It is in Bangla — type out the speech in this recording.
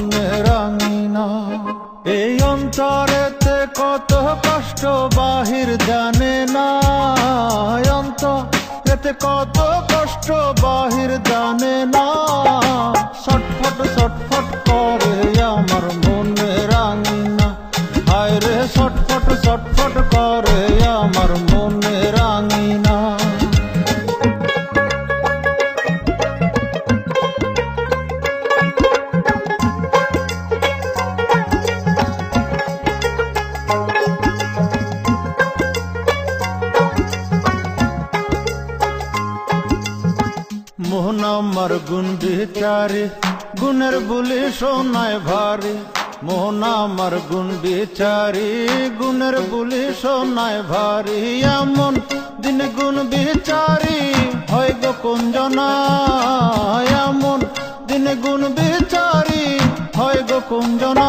মনে রাঙিনা। এই অন্তরেতে কত কষ্ট বাহির জানে না, অন্তরেতে কত কষ্ট বাহির জানে না। ছটফট ছটফট করে আমার মনে রাঙিনা, হায় রে ছটফট ছটফট করে আমার মনে রাঙিনা। মোহন আমার গুণ বিচারি, গুণের বুলি সোনায় ভারী। মোহন আমার গুণ বিচারি, গুণের বুলি সোনায় ভারী। এমন দিন গুণ বিচারি হয় গো কুঞ্জনা, এমন দিন গুণ বিচারি হয় গো কুঞ্জনা।